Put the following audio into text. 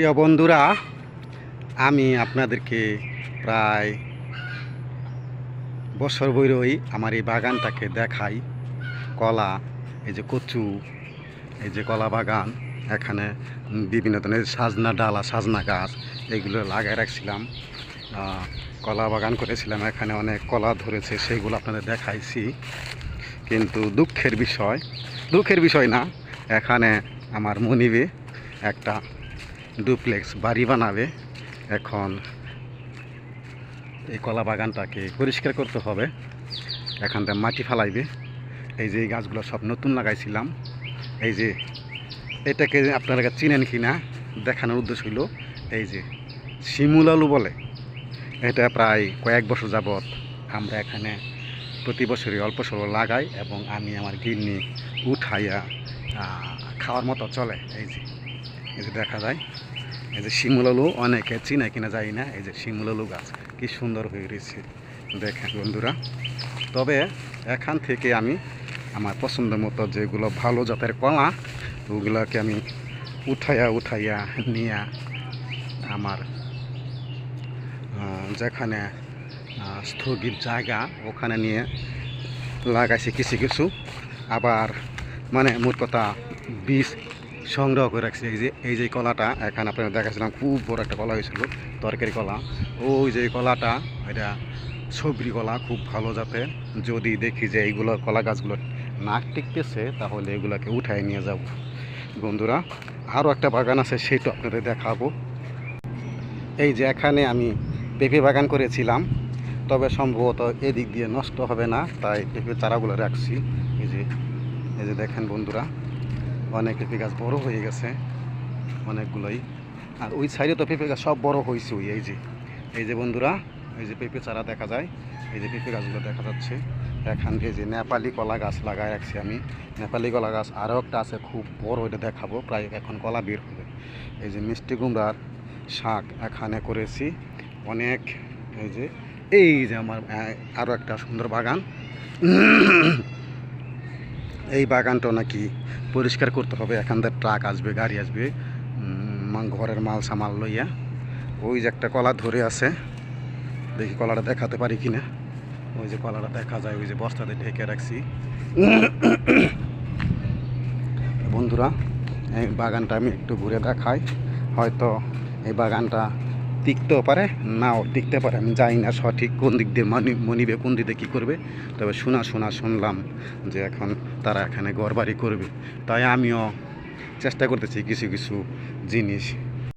প্রিয় বন্ধুরা, আমি আপনাদেরকে প্রায় বছর বইরই আমার এই বাগানটাকে দেখাই। কলা, এই যে কচু, এই যে কলা বাগান, এখানে বিভিন্ন ধরনের সাজনা ডালা, সাজনা গাছ এগুলো লাগাই রাখছিলাম। কলা বাগান করেছিলাম, এখানে অনেক কলা ধরেছে, সেইগুলো আপনাদের দেখাইছি। কিন্তু দুঃখের বিষয় না, এখানে আমার মনিবে একটা ডুপ্লেক্স বাড়ি বানাবে। এখন এই কলা বাগানটাকে পরিষ্কার করতে হবে, এখান থেকে মাটি ফালাইবে। এই যে এই গাছগুলো সব নতুন লাগাইছিলাম, এই যে এটাকে আপনারা চিনেন কি না দেখানোর উদ্দেশ্য হইল, এই যে শিমুল আলু বলে। এটা প্রায় কয়েক বছর যাবৎ আমরা এখানে প্রতি বছরই অল্প স্বল্প লাগাই এবং আমি আমার গিন্নি উঠাইয়া খাওয়ার মতো চলে। এই যে দেখা যায়, এই যে শিমুল আলু অনেকে চিনে কিনা যায় না। এই যে শিমুল আলু গাছ কি সুন্দর হয়ে রয়েছে দেখেন বন্ধুরা। তবে এখান থেকে আমি আমার পছন্দ মতো যেগুলো ভালো জাতের কলা, ওগুলোকে আমি উঠাইয়া নিয়ে আমার যেখানে স্থগিত জায়গা ওখানে নিয়ে লাগাইছি কিছু কিছু। আবার মানে মোট কথা বীজ সংগ্রহ করে রাখছি। এই যে কলাটা এখানে আপনারা দেখাচ্ছিলাম, খুব বড় একটা কলা হয়েছিল, তরকারি কলা। ওই যে কলাটা, এটা সবরি কলা, খুব ভালো জাতের। যদি দেখি যে এইগুলো কলা গাছগুলো না টিকতেছে, তাহলে এগুলোকে উঠায় নিয়ে যাব বন্ধুরা। আরও একটা বাগান আছে, সেটা আপনাদের দেখাবো। এই যে এখানে আমি পেঁপে বাগান করেছিলাম, তবে সম্ভবত এদিক দিয়ে নষ্ট হবে না, তাই পেঁপে চারাগুলো রাখছি। এই যে দেখেন বন্ধুরা, অনেক পেঁপে গাছ বড় হয়ে গেছে অনেকগুলোই। আর ওই সাইডে তো পেঁপে গাছ সব বড় হয়েছে। এই যে বন্ধুরা, এই যে পেঁপে চারা দেখা যায়, এই যে পেঁপে গাছগুলো দেখা যাচ্ছে। এখান থেকে যে নেপালি কলা গাছ লাগাই রাখছি আমি। নেপালি কলা গাছ আরও একটা আছে খুব বড়, এটা দেখাবো, প্রায় এখন কলা বের হবে। এই যে মিষ্টি কুমড়ার শাক এখানে করেছি অনেক। এই যে আমার আরও একটা সুন্দর বাগান। এই বাগানটা নাকি পরিষ্কার করতে হবে, এখান থেকে ট্রাক আসবে, গাড়ি আসবে ঘরের মাল সামাল লইয়া। ওই যে একটা কলা ধরে আছে, দেখি কলাটা দেখাতে পারি কিনা। ওই যে কলাটা দেখা যায়, ওই যে বস্তাতে ঢেকে রাখছি বন্ধুরা। এই বাগানটা আমি একটু ঘুরে দেখাই। হয়তো এই বাগানটা টিকতেও পারে, নাও টিকতে পারে, আমি জানি না সঠিক কোন দিক দিয়ে মনিবে, কোন দিকে কী করবে। তবে শুনলাম যে এখন তারা এখানে ঘর বাড়ি করবে, তাই আমিও চেষ্টা করতেছি কিছু কিছু জিনিস